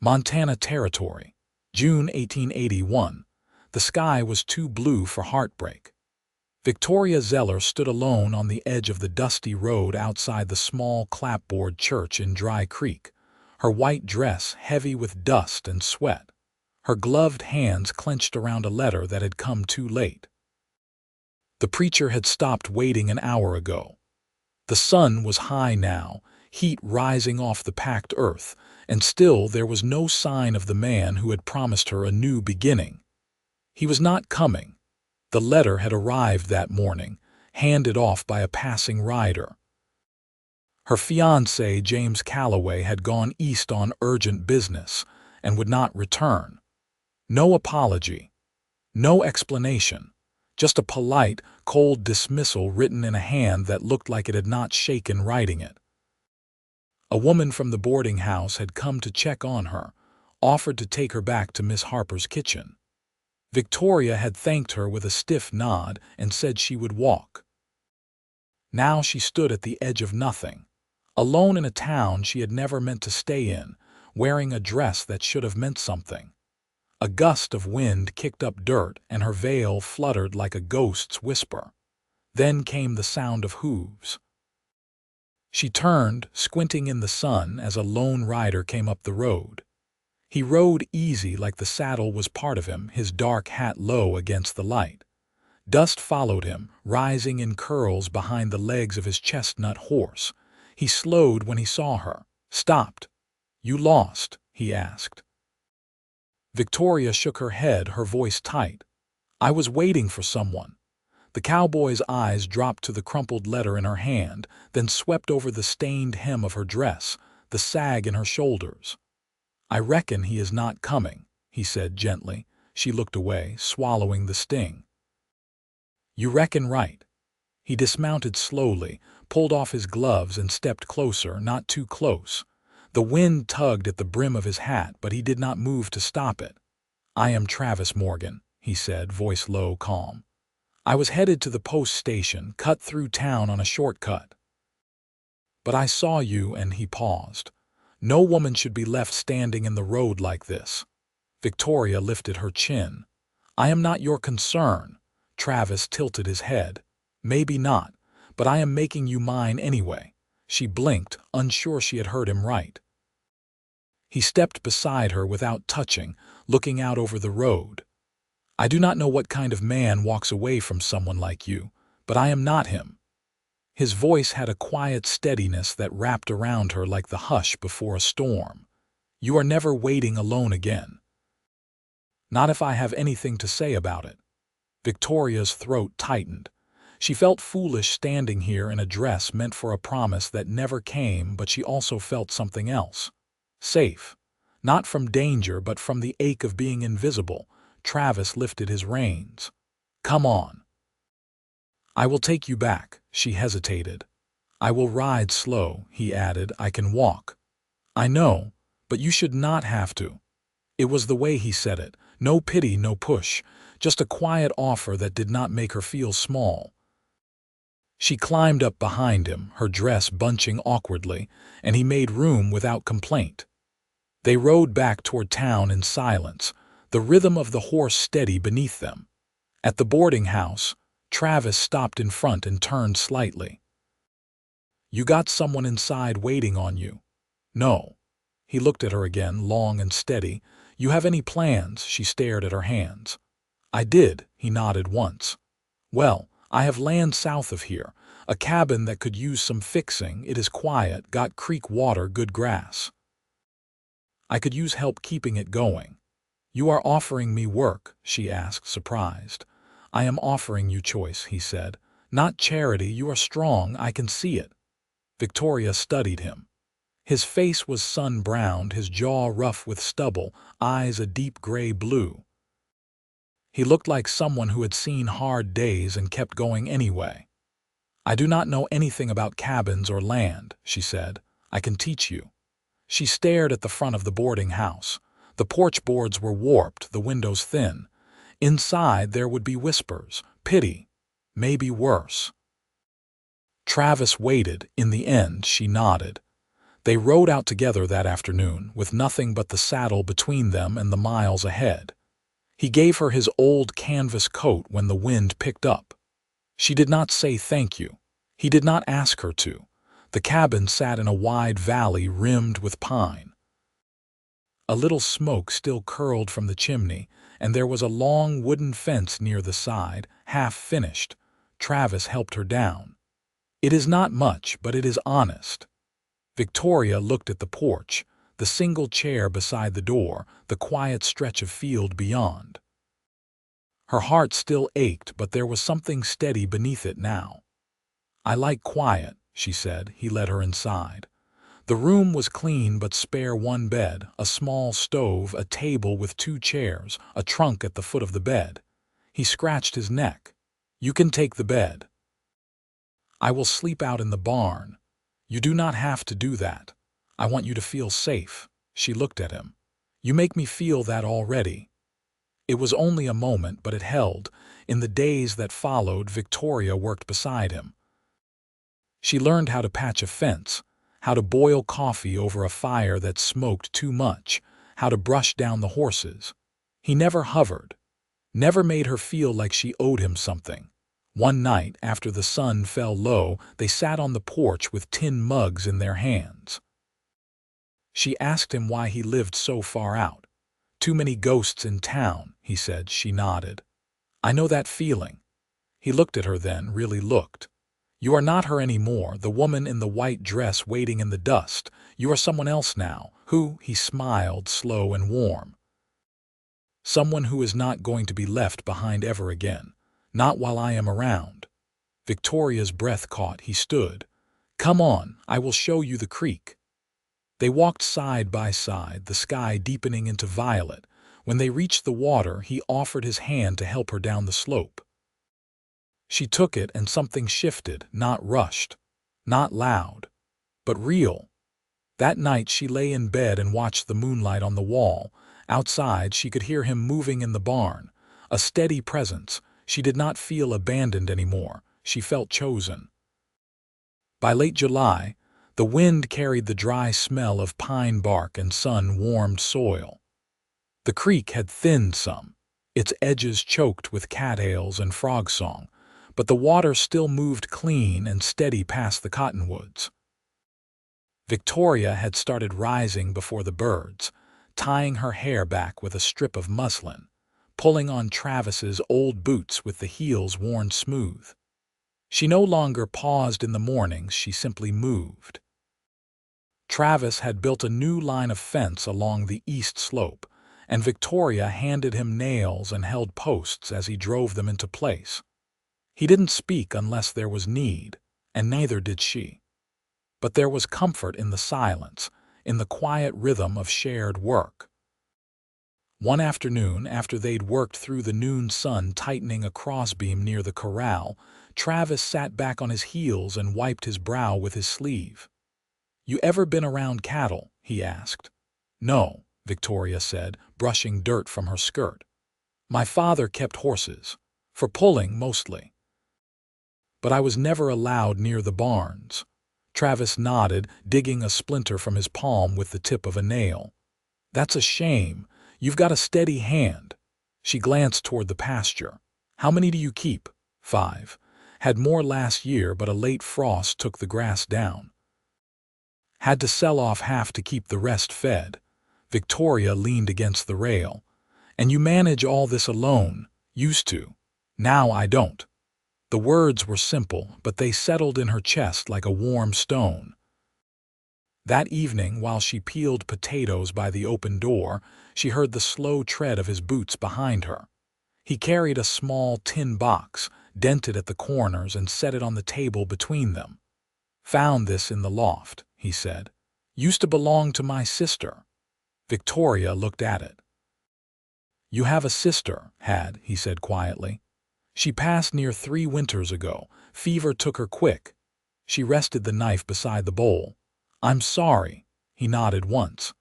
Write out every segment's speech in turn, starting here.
Montana Territory, June 1881. The sky was too blue for heartbreak. Victoria Zeller stood alone on the edge of the dusty road outside the small clapboard church in Dry Creek, her white dress heavy with dust and sweat, her gloved hands clenched around a letter that had come too late. The preacher had stopped waiting an hour ago. The sun was high now, heat rising off the packed earth, and still there was no sign of the man who had promised her a new beginning. He was not coming. The letter had arrived that morning, handed off by a passing rider. Her fiancé, James Calloway, had gone east on urgent business and would not return. No apology, no explanation, just a polite, cold dismissal written in a hand that looked like it had not shaken writing it. A woman from the boarding house had come to check on her, offered to take her back to Miss Harper's kitchen. Victoria had thanked her with a stiff nod and said she would walk. Now she stood at the edge of nothing, alone in a town she had never meant to stay in, wearing a dress that should have meant something. A gust of wind kicked up dirt and her veil fluttered like a ghost's whisper. Then came the sound of hooves. She turned, squinting in the sun as a lone rider came up the road. He rode easy like the saddle was part of him, his dark hat low against the light. Dust followed him, rising in curls behind the legs of his chestnut horse. He slowed when he saw her, stopped. "You lost?" he asked. Victoria shook her head, her voice tight. "I was waiting for someone." The cowboy's eyes dropped to the crumpled letter in her hand, then swept over the stained hem of her dress, the sag in her shoulders. "I reckon he is not coming," he said gently. She looked away, swallowing the sting. "You reckon right." He dismounted slowly, pulled off his gloves and stepped closer, not too close. The wind tugged at the brim of his hat, but he did not move to stop it. "I am Travis Morgan," he said, voice low, calm. "I was headed to the post station, cut through town on a shortcut. But I saw you," and he paused. "No woman should be left standing in the road like this." Victoria lifted her chin. "I am not your concern." Travis tilted his head. "Maybe not, but I am making you mine anyway." She blinked, unsure she had heard him right. He stepped beside her without touching, looking out over the road. "I do not know what kind of man walks away from someone like you, but I am not him." His voice had a quiet steadiness that wrapped around her like the hush before a storm. "You are never waiting alone again." "Not if I have anything to say about it." Victoria's throat tightened. She felt foolish standing here in a dress meant for a promise that never came, but she also felt something else. Safe. Not from danger, but from the ache of being invisible. Travis lifted his reins. "Come on." "I will take you back." She hesitated. "I will ride slow," he added. "I can walk." "I know, but you should not have to." It was the way he said it. No pity, no push. Just a quiet offer that did not make her feel small. She climbed up behind him, her dress bunching awkwardly, and he made room without complaint. They rode back toward town in silence, the rhythm of the horse steady beneath them. At the boarding house, Travis stopped in front and turned slightly. "You got someone inside waiting on you?" "No." He looked at her again, long and steady. "You have any plans?" She stared at her hands. "I did," he nodded once. "Well, I have land south of here, a cabin that could use some fixing. It is quiet, got creek water, good grass. I could use help keeping it going." "You are offering me work?" she asked, surprised. "I am offering you choice," he said. "Not charity. You are strong, I can see it." Victoria studied him. His face was sun-browned, his jaw rough with stubble, eyes a deep gray blue. He looked like someone who had seen hard days and kept going anyway. "I do not know anything about cabins or land," she said. "I can teach you." She stared at the front of the boarding house. The porch boards were warped, the windows thin. Inside there would be whispers, pity, maybe worse. Travis waited. In the end, she nodded. They rode out together that afternoon, with nothing but the saddle between them and the miles ahead. He gave her his old canvas coat when the wind picked up. She did not say thank you. He did not ask her to. The cabin sat in a wide valley rimmed with pine. A little smoke still curled from the chimney, and there was a long wooden fence near the side, half finished. Travis helped her down. It is not much, but it is honest. Victoria looked at the porch, the single chair beside the door, the quiet stretch of field beyond. Her heart still ached, but there was something steady beneath it now. "I like quiet," she said. He led her inside. The room was clean but spare: one bed, a small stove, a table with 2 chairs, a trunk at the foot of the bed. He scratched his neck. "You can take the bed. I will sleep out in the barn. You do not have to do that. I want you to feel safe." She looked at him. "You make me feel that already." It was only a moment, but it held. In the days that followed, Victoria worked beside him. She learned how to patch a fence, how to boil coffee over a fire that smoked too much, how to brush down the horses. He never hovered, never made her feel like she owed him something. One night, after the sun fell low, they sat on the porch with tin mugs in their hands. She asked him why he lived so far out. "Too many ghosts in town," he said. She nodded. "I know that feeling." He looked at her then, really looked. "You are not her anymore, the woman in the white dress waiting in the dust. You are someone else now, who," he smiled, slow and warm, "someone who is not going to be left behind ever again. Not while I am around." Victoria's breath caught. He stood. "Come on, I will show you the creek." They walked side by side, the sky deepening into violet. When they reached the water, he offered his hand to help her down the slope. She took it, and something shifted, not rushed, not loud, but real. That night she lay in bed and watched the moonlight on the wall. Outside, she could hear him moving in the barn, a steady presence. She did not feel abandoned anymore. She felt chosen. By late July, the wind carried the dry smell of pine bark and sun-warmed soil. The creek had thinned some, its edges choked with cattails and frog song, but the water still moved clean and steady past the cottonwoods. Victoria had started rising before the birds, tying her hair back with a strip of muslin, pulling on Travis's old boots with the heels worn smooth. She no longer paused in the mornings, she simply moved. Travis had built a new line of fence along the east slope, and Victoria handed him nails and held posts as he drove them into place. He didn't speak unless there was need, and neither did she. But there was comfort in the silence, in the quiet rhythm of shared work. One afternoon, after they'd worked through the noon sun tightening a crossbeam near the corral, Travis sat back on his heels and wiped his brow with his sleeve. "You ever been around cattle?" he asked. "No," Victoria said, brushing dirt from her skirt. "My father kept horses, for pulling mostly. But I was never allowed near the barns." Travis nodded, digging a splinter from his palm with the tip of a nail. "That's a shame. You've got a steady hand." She glanced toward the pasture. "How many do you keep?" "5. Had more last year, but a late frost took the grass down. Had to sell off half to keep the rest fed." Victoria leaned against the rail. "And you manage all this alone?" "Used to. Now I don't." The words were simple, but they settled in her chest like a warm stone. That evening, while she peeled potatoes by the open door, she heard the slow tread of his boots behind her. He carried a small tin box, dented at the corners, and set it on the table between them. "Found this in the loft," he said. "Used to belong to my sister." Victoria looked at it. "You have a sister, had," he said quietly. "She passed near 3 winters ago. Fever took her quick." She rested the knife beside the bowl. "I'm sorry." He nodded once.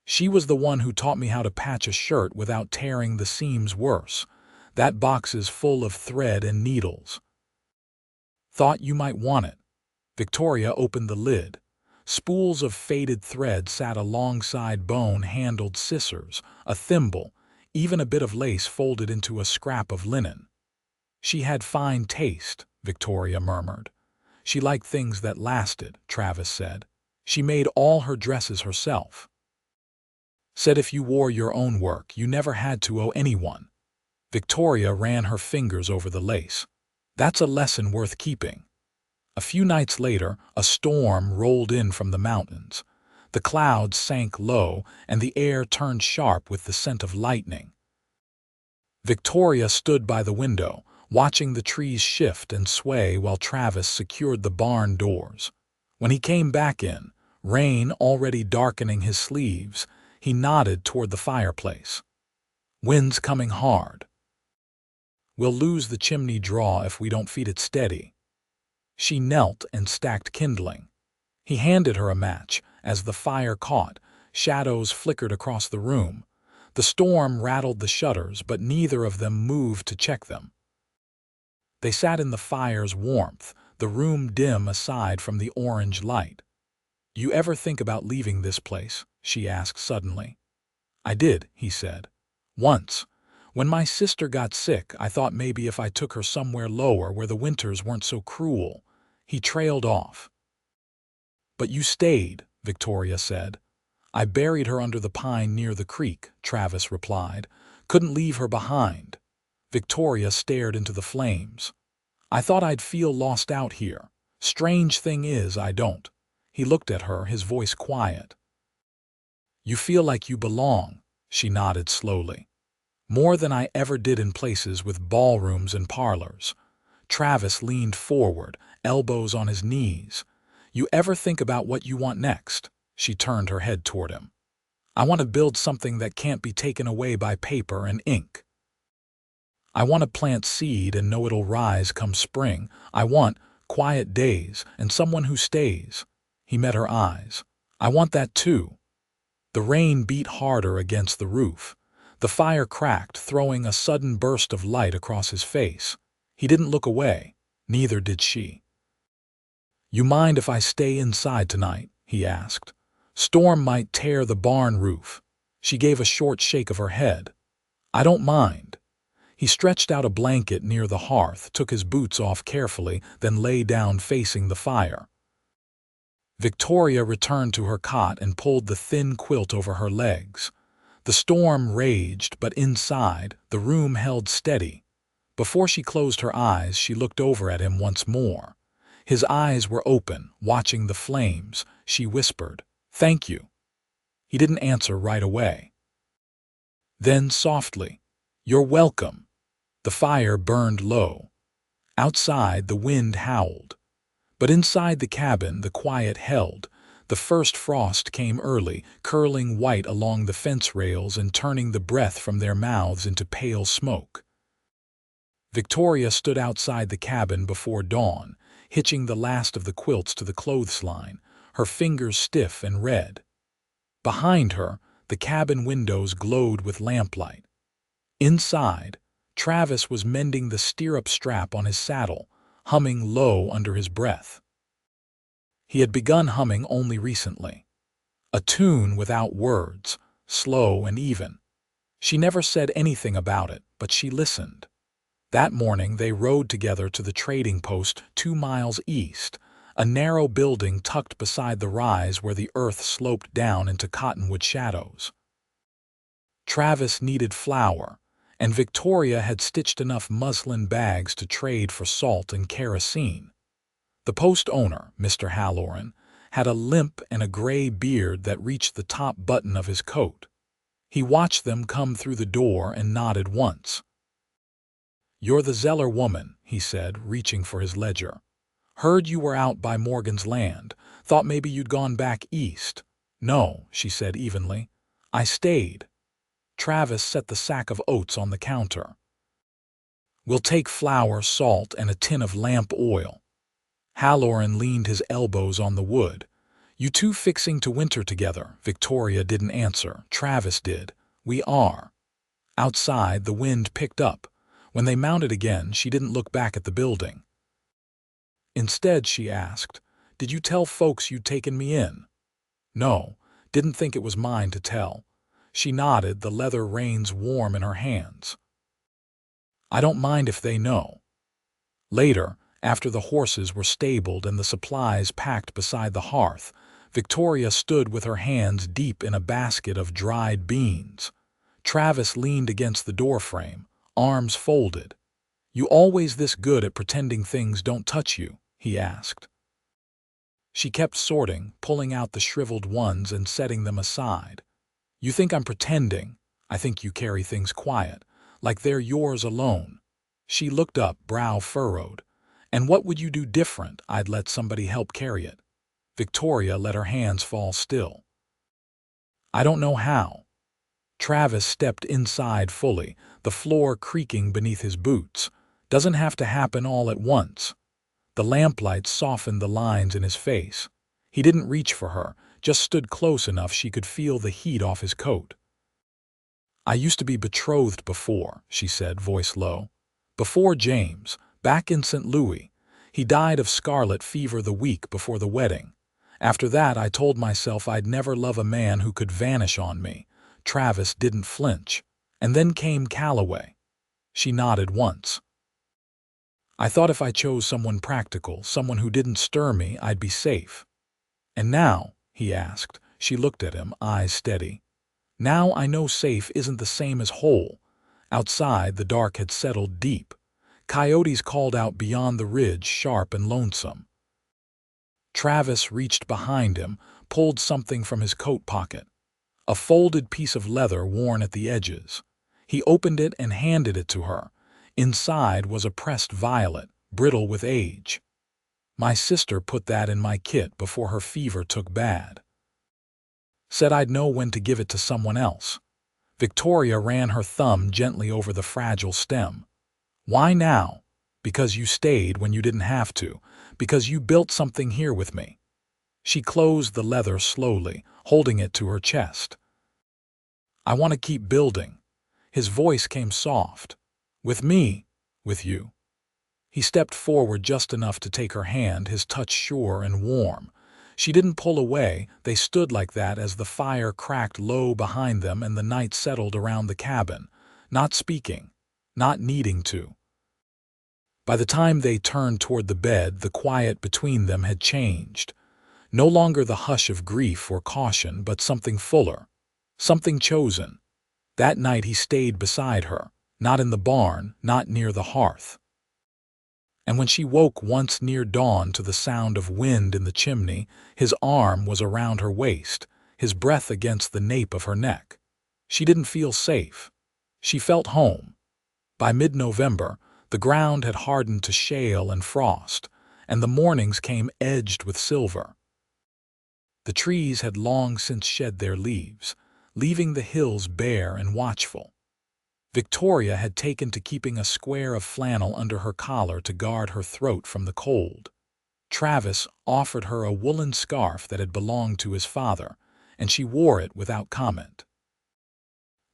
"She was the one who taught me how to patch a shirt without tearing the seams worse. That box is full of thread and needles. Thought you might want it." Victoria opened the lid. Spools of faded thread sat alongside bone-handled scissors, a thimble, even a bit of lace folded into a scrap of linen. She had fine taste, Victoria murmured. She liked things that lasted, Travis said. She made all her dresses herself. Said if you wore your own work, you never had to owe anyone. Victoria ran her fingers over the lace. That's a lesson worth keeping. A few nights later, a storm rolled in from the mountains. The clouds sank low, and the air turned sharp with the scent of lightning. Victoria stood by the window, watching the trees shift and sway while Travis secured the barn doors. When he came back in, rain already darkening his sleeves, he nodded toward the fireplace. Wind's coming hard. We'll lose the chimney draw if we don't feed it steady. She knelt and stacked kindling. He handed her a match. As the fire caught, shadows flickered across the room. The storm rattled the shutters, but neither of them moved to check them. They sat in the fire's warmth, the room dim aside from the orange light. "You ever think about leaving this place?" she asked suddenly. "I did," he said. "Once. When my sister got sick, I thought maybe if I took her somewhere lower where the winters weren't so cruel." He trailed off. "But you stayed," Victoria said. "I buried her under the pine near the creek," Travis replied. "Couldn't leave her behind." Victoria stared into the flames. "I thought I'd feel lost out here. Strange thing is, I don't." He looked at her, his voice quiet. "You feel like you belong," she nodded slowly. "More than I ever did in places with ballrooms and parlors." Travis leaned forward, elbows on his knees. "You ever think about what you want next?" She turned her head toward him. "I want to build something that can't be taken away by paper and ink. I want to plant seed and know it'll rise come spring. I want quiet days and someone who stays." He met her eyes. "I want that too." The rain beat harder against the roof. The fire cracked, throwing a sudden burst of light across his face. He didn't look away. Neither did she. "You mind if I stay inside tonight?" he asked. "Storm might tear the barn roof." She gave a short shake of her head. "I don't mind." He stretched out a blanket near the hearth, took his boots off carefully, then lay down facing the fire. Victoria returned to her cot and pulled the thin quilt over her legs. The storm raged, but inside, the room held steady. Before she closed her eyes, she looked over at him once more. His eyes were open, watching the flames. She whispered, "Thank you." He didn't answer right away. Then softly, "You're welcome." The fire burned low. Outside, the wind howled. But inside the cabin, the quiet held. The first frost came early, curling white along the fence rails and turning the breath from their mouths into pale smoke. Victoria stood outside the cabin before dawn, hitching the last of the quilts to the clothesline, her fingers stiff and red. Behind her, the cabin windows glowed with lamplight. Inside, Travis was mending the stirrup strap on his saddle, humming low under his breath. He had begun humming only recently. A tune without words, slow and even. She never said anything about it, but she listened. That morning they rode together to the trading post 2 miles east, a narrow building tucked beside the rise where the earth sloped down into cottonwood shadows. Travis needed flour, and Victoria had stitched enough muslin bags to trade for salt and kerosene. The post owner, Mr. Halloran, had a limp and a gray beard that reached the top button of his coat. He watched them come through the door and nodded once. "You're the Zeller woman," he said, reaching for his ledger. "Heard you were out by Morgan's land. Thought maybe you'd gone back east." "No," she said evenly. "I stayed." Travis set the sack of oats on the counter. "We'll take flour, salt, and a tin of lamp oil." Halloran leaned his elbows on the wood. "You two fixing to winter together?" Victoria didn't answer. Travis did. "We are." Outside, the wind picked up. When they mounted again, she didn't look back at the building. Instead, she asked, Did you tell folks you'd taken me in?" "No, didn't think it was mine to tell." She nodded, the leather reins warm in her hands. "I don't mind if they know." Later, after the horses were stabled and the supplies packed beside the hearth, Victoria stood with her hands deep in a basket of dried beans. Travis leaned against the doorframe, arms folded. "You always this good at pretending things don't touch you?" he asked. She kept sorting, pulling out the shriveled ones and setting them aside. "You think I'm pretending? I think you carry things quiet, like they're yours alone." She looked up, brow furrowed. "And what would you do different? I'd let somebody help carry it." Victoria let her hands fall still. "I don't know how." Travis stepped inside fully, the floor creaking beneath his boots. "Doesn't have to happen all at once." The lamplight softened the lines in his face. He didn't reach for her, just stood close enough she could feel the heat off his coat. "I used to be betrothed before," she said, voice low. "Before James, back in St. Louis. He died of scarlet fever the week before the wedding. After that, I told myself I'd never love a man who could vanish on me." Travis didn't flinch. "And then came Calloway." She nodded once. "I thought if I chose someone practical, someone who didn't stir me, I'd be safe." "And now?" he asked. She looked at him, eyes steady. "Now I know safe isn't the same as whole." Outside, the dark had settled deep. Coyotes called out beyond the ridge, sharp and lonesome. Travis reached behind him, pulled something from his coat pocket. A folded piece of leather worn at the edges. He opened it and handed it to her. Inside was a pressed violet, brittle with age. "My sister put that in my kit before her fever took bad. Said I'd know when to give it to someone else." Victoria ran her thumb gently over the fragile stem. "Why now?" "Because you stayed when you didn't have to. Because you built something here with me." She closed the leather slowly, holding it to her chest. "I want to keep building." His voice came soft. "With me, with you." He stepped forward just enough to take her hand, his touch sure and warm. She didn't pull away. They stood like that as the fire cracked low behind them and the night settled around the cabin, not speaking, not needing to. By the time they turned toward the bed, the quiet between them had changed. No longer the hush of grief or caution, but something fuller, something chosen. That night he stayed beside her, not in the barn, not near the hearth. And when she woke once near dawn to the sound of wind in the chimney, his arm was around her waist, his breath against the nape of her neck. She didn't feel safe. She felt home. By mid-November, the ground had hardened to shale and frost, and the mornings came edged with silver. The trees had long since shed their leaves, leaving the hills bare and watchful. Victoria had taken to keeping a square of flannel under her collar to guard her throat from the cold. Travis offered her a woolen scarf that had belonged to his father, and she wore it without comment.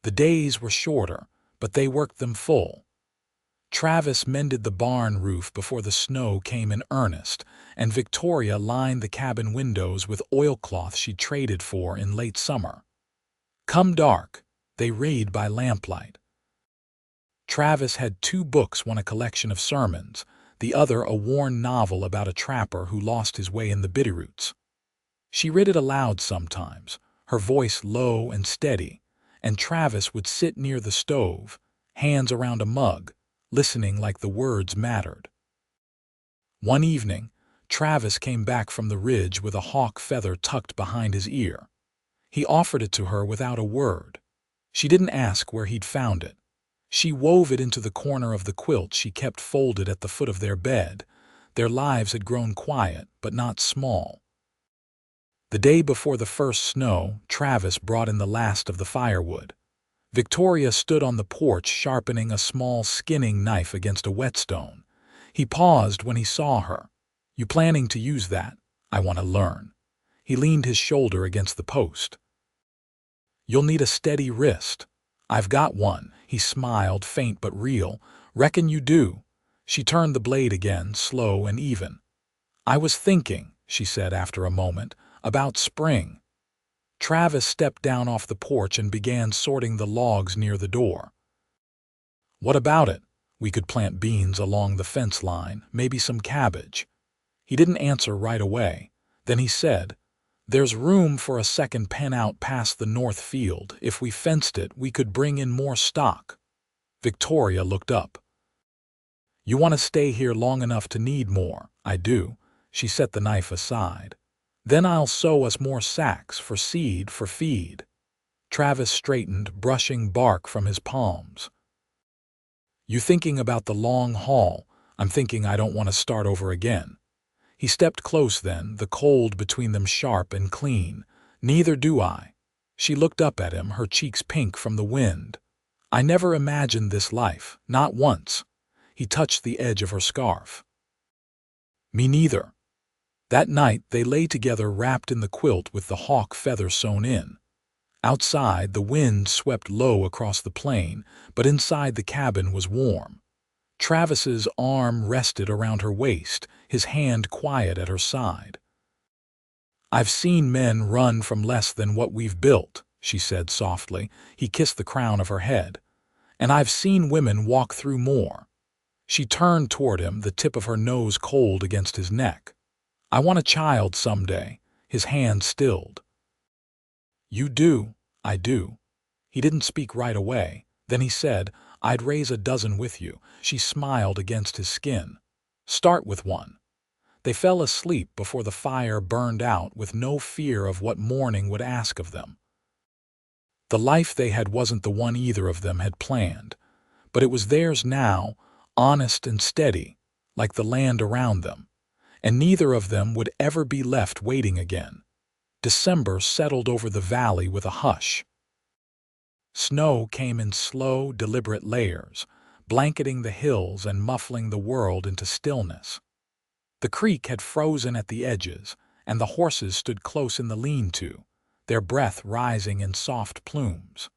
The days were shorter, but they worked them full. Travis mended the barn roof before the snow came in earnest, and Victoria lined the cabin windows with oilcloth she traded for in late summer. Come dark, they read by lamplight. Travis had 2 books, one a collection of sermons, the other a worn novel about a trapper who lost his way in the Bitterroots. She read it aloud sometimes, her voice low and steady, and Travis would sit near the stove, hands around a mug, listening like the words mattered. One evening, Travis came back from the ridge with a hawk feather tucked behind his ear. He offered it to her without a word. She didn't ask where he'd found it. She wove it into the corner of the quilt she kept folded at the foot of their bed. Their lives had grown quiet, but not small. The day before the first snow, Travis brought in the last of the firewood. Victoria stood on the porch sharpening a small skinning knife against a whetstone. He paused when he saw her. "You planning to use that?" "I want to learn." He leaned his shoulder against the post. "You'll need a steady wrist." "I've got one." He smiled, faint but real. "Reckon you do." She turned the blade again, slow and even. "I was thinking," she said after a moment. "About spring." Travis stepped down off the porch and began sorting the logs near the door. "What about it? We could plant beans along the fence line, maybe some cabbage." He didn't answer right away. Then he said, "There's room for a second pen out past the north field. If we fenced it, we could bring in more stock." Victoria looked up. "You want to stay here long enough to need more?" "I do." She set the knife aside. "Then I'll sow us more sacks for seed for feed." Travis straightened, brushing bark from his palms. "You thinking about the long haul? I'm thinking I don't want to start over again." He stepped close then, the cold between them sharp and clean. "Neither do I." She looked up at him, her cheeks pink from the wind. "I never imagined this life, not once." He touched the edge of her scarf. "Me neither." That night they lay together wrapped in the quilt with the hawk feather sewn in. Outside, the wind swept low across the plain, but inside the cabin was warm. Travis's arm rested around her waist, his hand quiet at her side. "I've seen men run from less than what we've built," she said softly. He kissed the crown of her head. "And I've seen women walk through more." She turned toward him, the tip of her nose cold against his neck. "I want a child someday." His hand stilled. "You do." "I do." He didn't speak right away. Then he said, "I'd raise a dozen with you." She smiled against his skin. "Start with one." They fell asleep before the fire burned out, with no fear of what morning would ask of them. The life they had wasn't the one either of them had planned, but it was theirs now, honest and steady, like the land around them, and neither of them would ever be left waiting again. December settled over the valley with a hush. Snow came in slow, deliberate layers, blanketing the hills and muffling the world into stillness. The creek had frozen at the edges, and the horses stood close in the lean-to, their breath rising in soft plumes.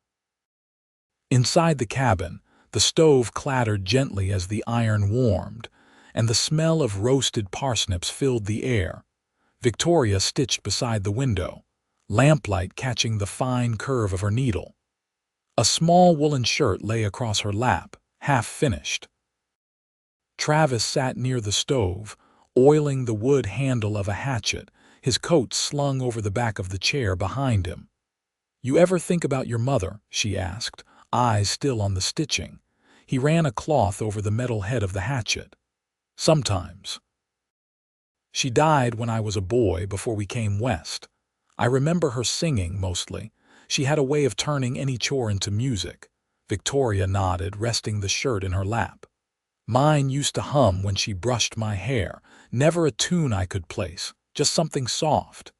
Inside the cabin, the stove clattered gently as the iron warmed, and the smell of roasted parsnips filled the air. Victoria stitched beside the window, lamplight catching the fine curve of her needle. A small woolen shirt lay across her lap, half finished. Travis sat near the stove, oiling the wood handle of a hatchet, his coat slung over the back of the chair behind him. "You ever think about your mother?" she asked, eyes still on the stitching. He ran a cloth over the metal head of the hatchet. "Sometimes. She died when I was a boy, before we came west. I remember her singing, mostly. She had a way of turning any chore into music." Victoria nodded, resting the shirt in her lap. "Mine used to hum when she brushed my hair, never a tune I could place, just something soft."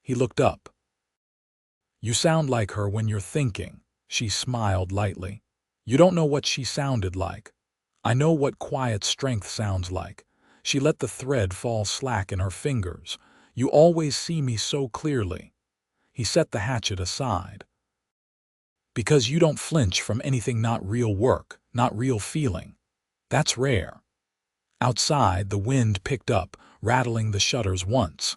He looked up. "You sound like her when you're thinking." She smiled lightly. "You don't know what she sounded like. I know what quiet strength sounds like." She let the thread fall slack in her fingers. "You always see me so clearly." He set the hatchet aside. "Because you don't flinch from anything, not real work, not real feeling. That's rare." Outside, the wind picked up, rattling the shutters once.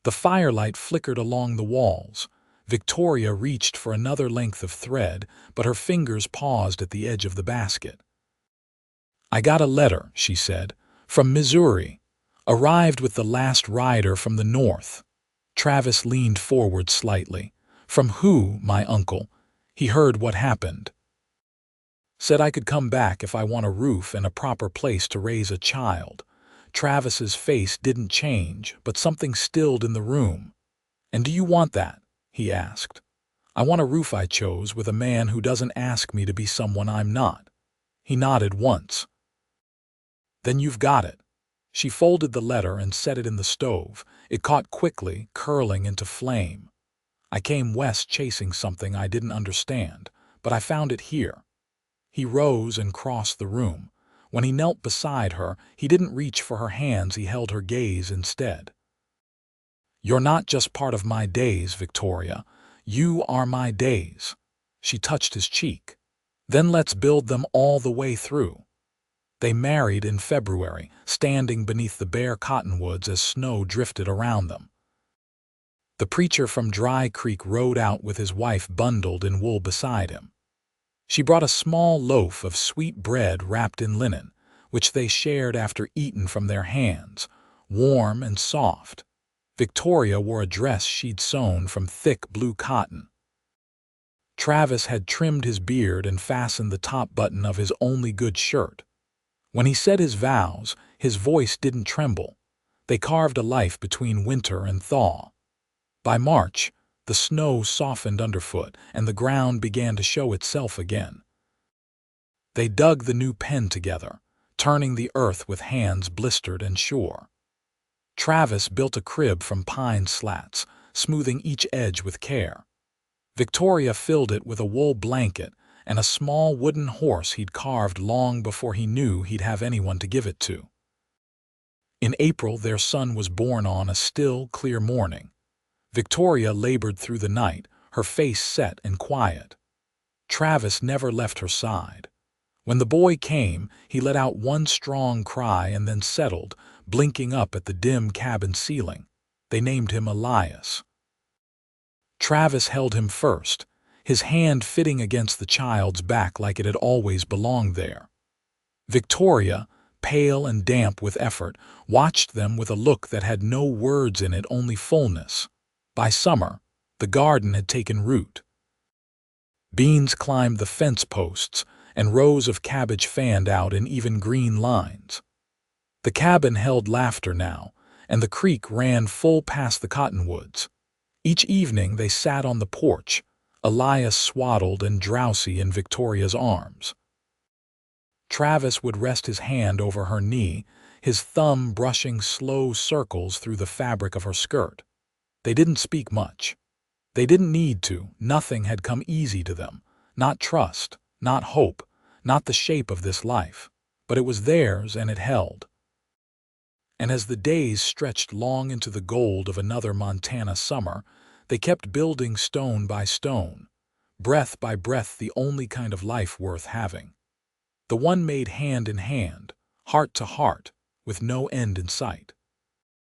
The firelight flickered along the walls. Victoria reached for another length of thread, but her fingers paused at the edge of the basket. "I got a letter," she said, "from Missouri. Arrived with the last rider from the north." Travis leaned forward slightly. "From who, my uncle?" He heard what happened. "Said I could come back if I want a roof and a proper place to raise a child." Travis's face didn't change, but something stilled in the room. "And do you want that?" he asked. "I want a roof I chose, with a man who doesn't ask me to be someone I'm not." He nodded once. "Then you've got it." She folded the letter and set it in the stove. It caught quickly, curling into flame. "I came west chasing something I didn't understand, but I found it here." He rose and crossed the room. When he knelt beside her, he didn't reach for her hands, he held her gaze instead. "You're not just part of my days, Victoria. You are my days." She touched his cheek. "Then let's build them all the way through." They married in February, standing beneath the bare cottonwoods as snow drifted around them. The preacher from Dry Creek rode out with his wife bundled in wool beside him. She brought a small loaf of sweet bread wrapped in linen, which they shared after eaten from their hands, warm and soft. Victoria wore a dress she'd sewn from thick blue cotton. Travis had trimmed his beard and fastened the top button of his only good shirt. When he said his vows, his voice didn't tremble. They carved a life between winter and thaw. By March, the snow softened underfoot and the ground began to show itself again. They dug the new pen together, turning the earth with hands blistered and sure. Travis built a crib from pine slats, smoothing each edge with care. Victoria filled it with a wool blanket and a small wooden horse he'd carved long before he knew he'd have anyone to give it to. In April, their son was born on a still, clear morning. Victoria labored through the night, her face set and quiet. Travis never left her side. When the boy came, he let out one strong cry and then settled, blinking up at the dim cabin ceiling. They named him Elias. Travis held him first, his hand fitting against the child's back like it had always belonged there. Victoria, pale and damp with effort, watched them with a look that had no words in it, only fullness. By summer, the garden had taken root. Beans climbed the fence posts, and rows of cabbage fanned out in even green lines. The cabin held laughter now, and the creek ran full past the cottonwoods. Each evening they sat on the porch, Elias swaddled and drowsy in Victoria's arms. Travis would rest his hand over her knee, his thumb brushing slow circles through the fabric of her skirt. They didn't speak much. They didn't need to. Nothing had come easy to them. Not trust, not hope, not the shape of this life. But it was theirs and it held. And as the days stretched long into the gold of another Montana summer, they kept building stone by stone, breath by breath, the only kind of life worth having. The one made hand in hand, heart to heart, with no end in sight.